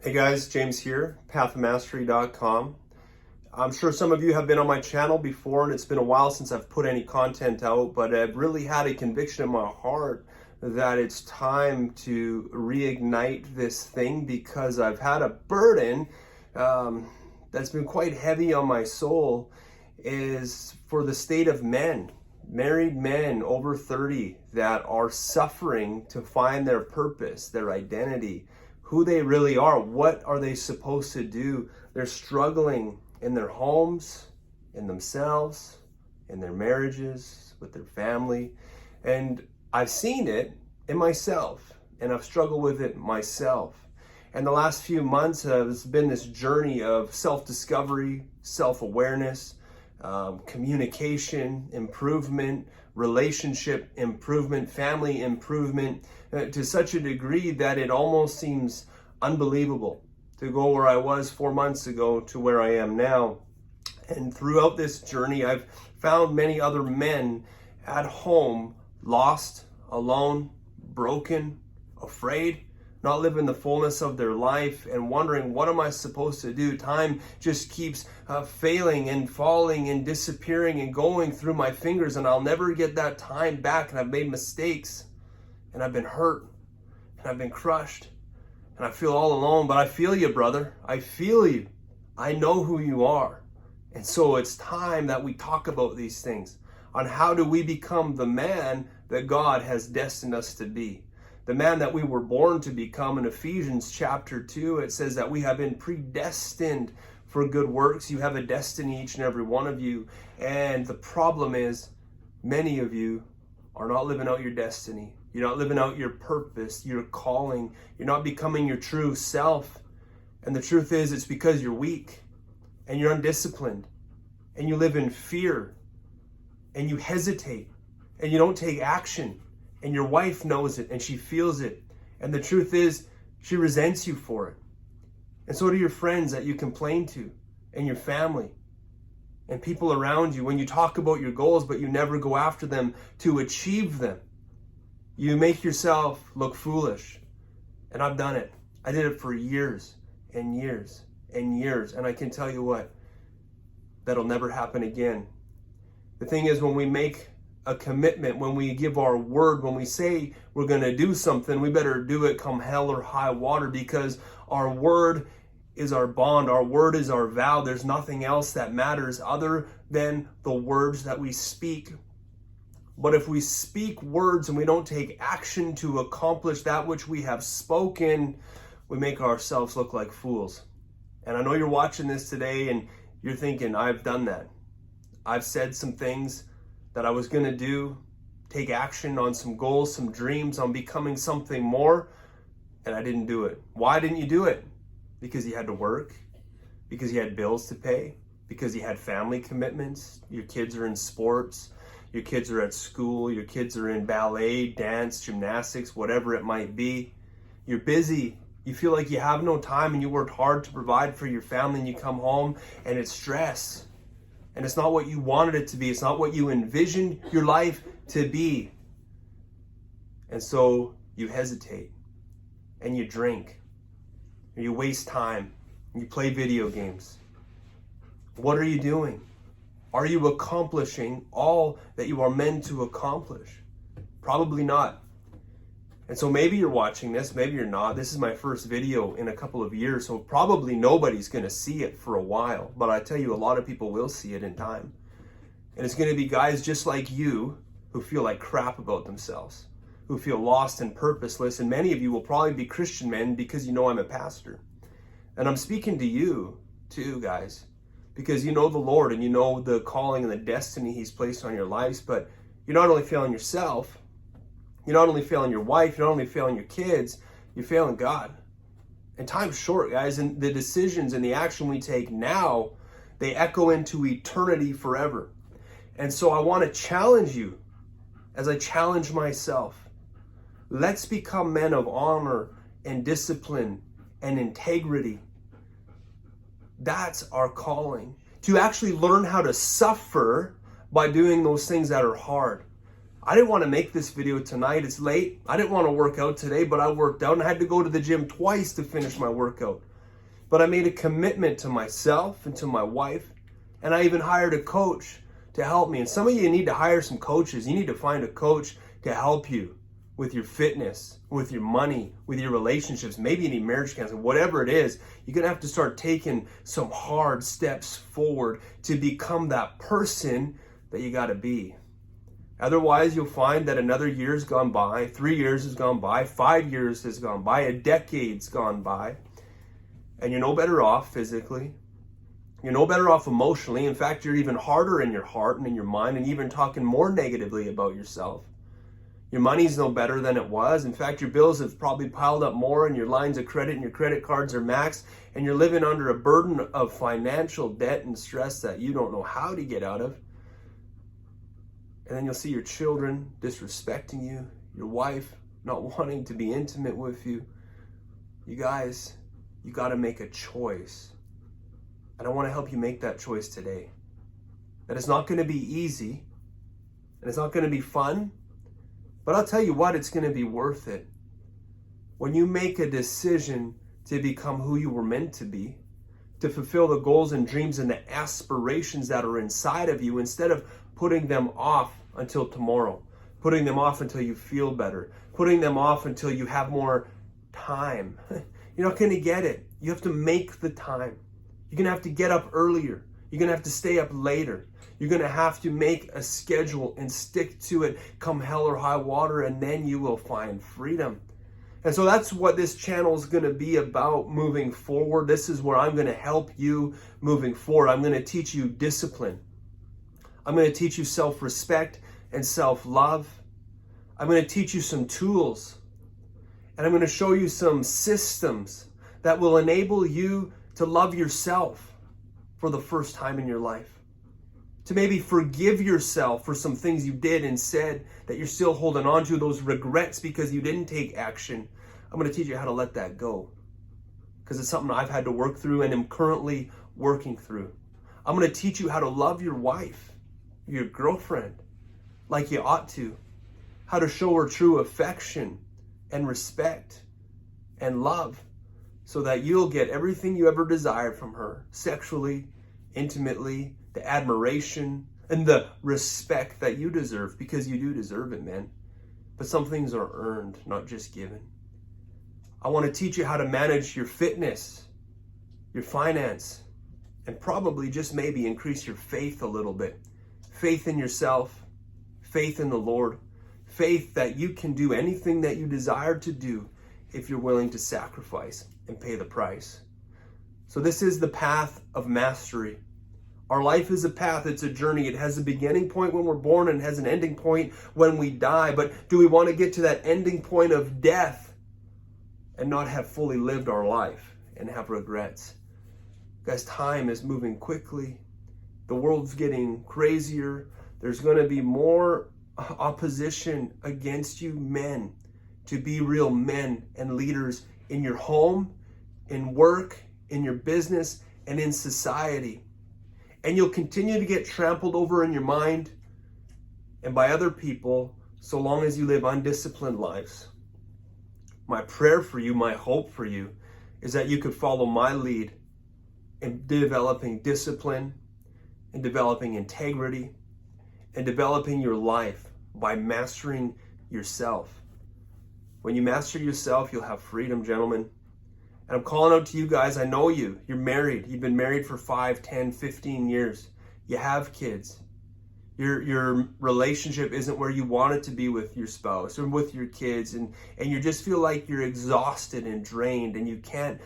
Hey guys, James here, pathofmastery.com. I'm sure some of you have been on my channel before, and it's been a while since I've put any content out, but I've really had a conviction in my heart that it's time to reignite this thing because I've had a burden that's been quite heavy on my soul, is for the state of men, married men over 30 that are suffering to find their purpose, their identity, who they really are. What are they supposed to do? They're struggling in their homes, in themselves, in their marriages, with their family. And I've seen it in myself, and I've struggled with it myself. And the last few months has been this journey of self-discovery, self-awareness, communication improvement, relationship improvement, family improvement, to such a degree that it almost seems unbelievable to go where I was 4 months ago to where I am now. And throughout this journey, I've found many other men at home, lost, alone, broken, afraid, not living the fullness of their life, and wondering, what am I supposed to do? Time just keeps failing and falling and disappearing and going through my fingers, and I'll never get that time back. And I've made mistakes, and I've been hurt, and I've been crushed, and I feel all alone. But I feel you, brother. I feel you. I know who you are. And so it's time that we talk about these things, on how do we become the man that God has destined us to be. The man that we were born to become. In Ephesians chapter 2, it says that we have been predestined for good works. You have a destiny, each and every one of you. And the problem is, many of you are not living out your destiny. You're not living out your purpose, your calling. You're not becoming your true self. And the truth is, it's because you're weak, and you're undisciplined, and you live in fear, and you hesitate, and you don't take action. And your wife knows it, and she feels it. And the truth is, she resents you for it. And so do your friends that you complain to, and your family, and people around you. When you talk about your goals, but you never go after them to achieve them, you make yourself look foolish. And I've done it. I did it for years and years and years. And I can tell you what, that'll never happen again. The thing is, when we make a commitment, when we give our word, when we say we're going to do something, we better do it come hell or high water, because our word is our bond. Our word is our vow. There's nothing else that matters other than the words that we speak. But if we speak words and we don't take action to accomplish that which we have spoken, we make ourselves look like fools. And I know you're watching this today and you're thinking, I've done that. I've said some things that I was going to do, take action on some goals, some dreams, on becoming something more, and I didn't do it. Why didn't you do it? Because you had to work, because you had bills to pay, because you had family commitments. Your kids are in sports, your kids are at school, your kids are in ballet, dance, gymnastics, whatever it might be. You're busy. You feel like you have no time, and you worked hard to provide for your family, and you come home and it's stress. And it's not what you wanted it to be. It's not what you envisioned your life to be. And so you hesitate, and you drink, and you waste time, and you play video games. What are you doing? Are you accomplishing all that you are meant to accomplish? Probably not. And so maybe you're watching this, maybe you're not. This is my first video in a couple of years, so probably nobody's going to see it for a while. But I tell you, a lot of people will see it in time. And it's going to be guys just like you who feel like crap about themselves, who feel lost and purposeless. And many of you will probably be Christian men because you know I'm a pastor. And I'm speaking to you too, guys, because you know the Lord and you know the calling and the destiny He's placed on your lives. But you're not only failing yourself, you're not only failing your wife, you're not only failing your kids, you're failing God. And time's short, guys, and the decisions and the action we take now, they echo into eternity forever. And so I want to challenge you, as I challenge myself. Let's become men of honor and discipline and integrity. That's our calling. To actually learn how to suffer by doing those things that are hard. I didn't want to make this video tonight. It's late. I didn't want to work out today, but I worked out and I had to go to the gym twice to finish my workout. But I made a commitment to myself and to my wife, and I even hired a coach to help me. And some of you need to hire some coaches. You need to find a coach to help you with your fitness, with your money, with your relationships. Maybe you need marriage counseling, whatever it is. You're going to have to start taking some hard steps forward to become that person that you got to be. Otherwise, you'll find that another year's gone by, 3 years has gone by, 5 years has gone by, a decade's gone by, and you're no better off physically. You're no better off emotionally. In fact, you're even harder in your heart and in your mind, and even talking more negatively about yourself. Your money's no better than it was. In fact, your bills have probably piled up more, and your lines of credit and your credit cards are maxed, and you're living under a burden of financial debt and stress that you don't know how to get out of. And then you'll see your children disrespecting you, your wife not wanting to be intimate with you. You guys, you got to make a choice. And I want to help you make that choice today. That it's not going to be easy, and it's not going to be fun, but I'll tell you what, it's going to be worth it. When you make a decision to become who you were meant to be, to fulfill the goals and dreams and the aspirations that are inside of you, instead of putting them off until tomorrow, putting them off until you feel better, putting them off until you have more time. You're not going to get it. You have to make the time. You're going to have to get up earlier. You're going to have to stay up later. You're going to have to make a schedule and stick to it, come hell or high water, and then you will find freedom. And so that's what this channel is going to be about moving forward. This is where I'm going to help you moving forward. I'm going to teach you discipline. I'm going to teach you self-respect and self-love. I'm going to teach you some tools. And I'm going to show you some systems that will enable you to love yourself for the first time in your life. To maybe forgive yourself for some things you did and said that you're still holding on to, those regrets because you didn't take action. I'm going to teach you how to let that go, because it's something I've had to work through and am currently working through. I'm going to teach you how to love your wife, your girlfriend, like you ought to, how to show her true affection and respect and love, so that you'll get everything you ever desired from her, sexually, intimately, the admiration and the respect that you deserve, because you do deserve it, man. But some things are earned, not just given. I want to teach you how to manage your fitness, your finance, and probably just maybe increase your faith a little bit. Faith in yourself, faith in the Lord, faith that you can do anything that you desire to do if you're willing to sacrifice and pay the price. So this is the path of mastery. Our life is a path, it's a journey. It has a beginning point when we're born and has an ending point when we die. But do we want to get to that ending point of death and not have fully lived our life and have regrets? Guys, time is moving quickly. The world's getting crazier. There's going to be more opposition against you men to be real men and leaders in your home, in work, in your business, and in society. And you'll continue to get trampled over in your mind and by other people so long as you live undisciplined lives. My prayer for you, my hope for you, is that you could follow my lead in developing discipline, in developing integrity, and developing your life by mastering yourself. When you master yourself, you'll have freedom, gentlemen. And I'm calling out to you guys. I know you. You're married. You've been married for 5, 10, 15 years. You have kids. Your relationship isn't where you want it to be with your spouse or with your kids. And you just feel like you're exhausted and drained, and you can't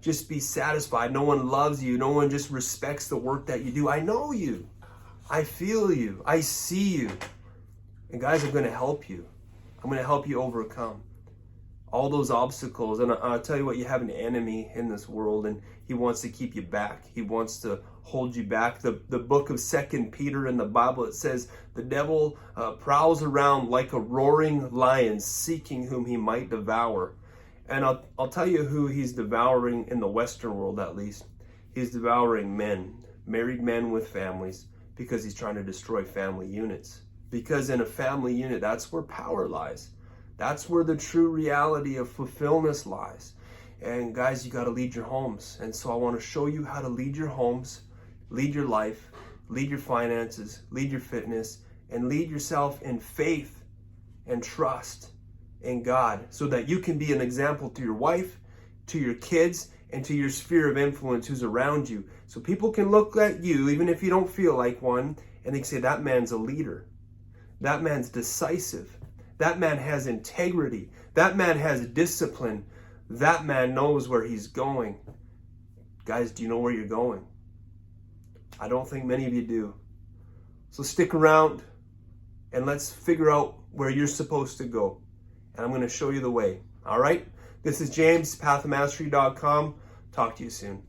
just be satisfied. No one loves you. No one just respects the work that you do. I know you. I feel you. I see you. And guys, I'm going to help you. I'm going to help you overcome all those obstacles. And I'll tell you what, you have an enemy in this world, and he wants to keep you back. He wants to hold you back. The book of 2 Peter in the Bible, it says the devil prowls around like a roaring lion, seeking whom he might devour. And I'll tell you who he's devouring in the Western world, at least. He's devouring men, married men with families, because he's trying to destroy family units. Because in a family unit, that's where power lies. That's where the true reality of fulfillment lies. And guys, you got to lead your homes. And so I want to show you how to lead your homes, lead your life, lead your finances, lead your fitness, and lead yourself in faith and trust in God, so that you can be an example to your wife, to your kids, and to your sphere of influence who's around you. So people can look at you, even if you don't feel like one, and they can say, that man's a leader. That man's decisive. That man has integrity. That man has discipline. That man knows where he's going. Guys, do you know where you're going? I don't think many of you do. So stick around and let's figure out where you're supposed to go. And I'm going to show you the way. All right? This is James, pathofmastery.com. Talk to you soon.